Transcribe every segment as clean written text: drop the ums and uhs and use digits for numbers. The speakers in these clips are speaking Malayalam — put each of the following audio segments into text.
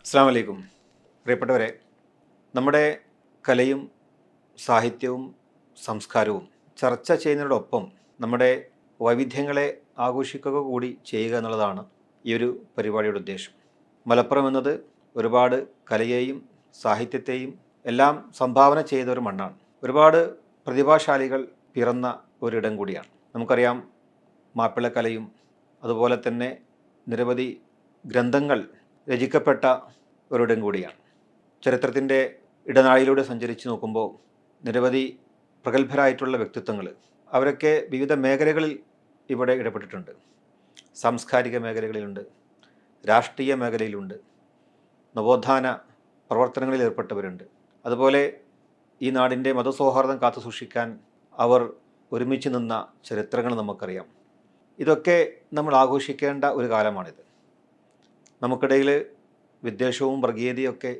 അസ്സലാമു അലൈക്കും. പ്രിയപ്പെട്ടവരെ, നമ്മുടെ കലയും സാഹിത്യവും സംസ്കാരവും ചർച്ച ചെയ്യുന്നതിനോടൊപ്പം നമ്മുടെ വൈവിധ്യങ്ങളെ ആഘോഷിക്കുക കൂടി ചെയ്യുക എന്നുള്ളതാണ് ഈ ഒരു പരിപാടിയുടെ ഉദ്ദേശം. മലപ്പുറം എന്നത് ഒരുപാട് കലയെയും സാഹിത്യത്തെയും എല്ലാം സംഭാവന ചെയ്ത ഒരു മണ്ണാണ്. ഒരുപാട് പ്രതിഭാശാലികൾ പിറന്ന ഒരിടം കൂടിയാണ്. നമുക്കറിയാം, മാപ്പിളക്കലയും അതുപോലെ തന്നെ നിരവധി ഗ്രന്ഥങ്ങൾ രചിക്കപ്പെട്ട ഒരിടം കൂടിയാണ്. ചരിത്രത്തിൻ്റെ ഇടനാഴിയിലൂടെ സഞ്ചരിച്ച് നോക്കുമ്പോൾ നിരവധി പ്രഗത്ഭരായിട്ടുള്ള വ്യക്തിത്വങ്ങൾ, അവരൊക്കെ വിവിധ മേഖലകളിൽ ഇവിടെ ഇടപെട്ടിട്ടുണ്ട്. സാംസ്കാരിക മേഖലകളിലുണ്ട്, രാഷ്ട്രീയ മേഖലയിലുണ്ട്, നവോത്ഥാന പ്രവർത്തനങ്ങളിൽ ഏർപ്പെട്ടവരുണ്ട്. അതുപോലെ ഈ നാടിൻ്റെ മതസൗഹാർദ്ദം കാത്തു സൂക്ഷിക്കാൻ അവർ ഒരുമിച്ച് നിന്ന ചരിത്രങ്ങൾ നമുക്കറിയാം. ഇതൊക്കെ നമ്മൾ ആഘോഷിക്കേണ്ട ഒരു കാലമാണിത്. നമുക്കിടയിൽ വിദ്വേഷവും വർഗീയതയൊക്കെ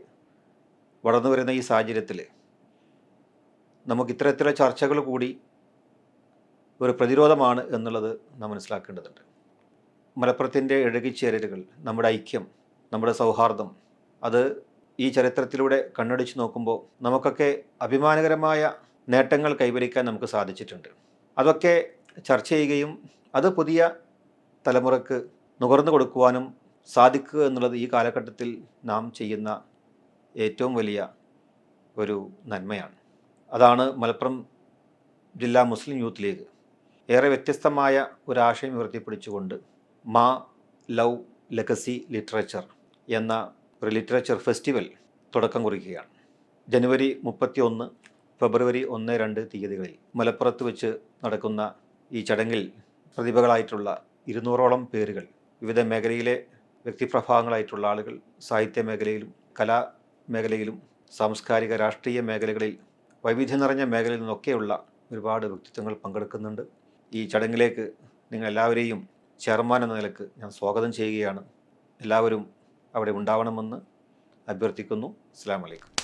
വളർന്നു വരുന്ന ഈ സാഹചര്യത്തിൽ നമുക്ക് ഇത്തരത്തിലുള്ള ചർച്ചകൾ കൂടി ഒരു പ്രതിരോധമാണ് എന്നുള്ളത് നാം മനസ്സിലാക്കേണ്ടതുണ്ട്. മലപ്പുറത്തിൻ്റെ ഇഴകിച്ചേരലുകൾ, നമ്മുടെ ഐക്യം, നമ്മുടെ സൗഹാർദ്ദം, അത് ഈ ചരിത്രത്തിലൂടെ കണ്ണടിച്ച് നോക്കുമ്പോൾ നമുക്കൊക്കെ അഭിമാനകരമായ നേട്ടങ്ങൾ കൈവരിക്കാൻ നമുക്ക് സാധിച്ചിട്ടുണ്ട്. അതൊക്കെ ചർച്ച ചെയ്യുകയും അത് പുതിയ തലമുറക്ക് നുകർന്നു കൊടുക്കുവാനും സാധിക്കുക എന്നുള്ളത് ഈ കാലഘട്ടത്തിൽ നാം ചെയ്യുന്ന ഏറ്റവും വലിയ ഒരു നന്മയാണ്. അതാണ് മലപ്പുറം ജില്ലാ മുസ്ലിം യൂത്ത് ലീഗ് ഏറെ വ്യത്യസ്തമായ ഒരാശയം ഉയർത്തിപ്പിടിച്ചുകൊണ്ട് മാ ലവ് ലെഗസി ലിറ്ററേച്ചർ എന്ന ഒരു ലിറ്ററേച്ചർ ഫെസ്റ്റിവൽ തുടക്കം കുറിക്കുകയാണ്. ജനുവരി 31, ഫെബ്രുവരി 1, 2 തീയതികളിൽ മലപ്പുറത്ത് വെച്ച് നടക്കുന്ന ഈ ചടങ്ങിൽ പ്രതിഭകളായിട്ടുള്ള 200ഓളം പേരുകൾ, വിവിധ മേഖലയിലെ വ്യക്തിപ്രഭാവങ്ങളായിട്ടുള്ള ആളുകൾ, സാഹിത്യ മേഖലയിലും കലാ മേഖലയിലും സാംസ്കാരിക രാഷ്ട്രീയ മേഖലകളിൽ വൈവിധ്യം നിറഞ്ഞ മേഖലയിൽ നിന്നൊക്കെയുള്ള ഒരുപാട് വ്യക്തിത്വങ്ങൾ പങ്കെടുക്കുന്നുണ്ട്. ഈ ചടങ്ങിലേക്ക് നിങ്ങളെല്ലാവരെയും ചെയർമാൻ എന്ന നിലക്ക് ഞാൻ സ്വാഗതം ചെയ്യുകയാണ്. എല്ലാവരും അവിടെ ഉണ്ടാവണമെന്ന് അഭ്യർത്ഥിക്കുന്നു. അസ്സലാമു അലൈക്കും.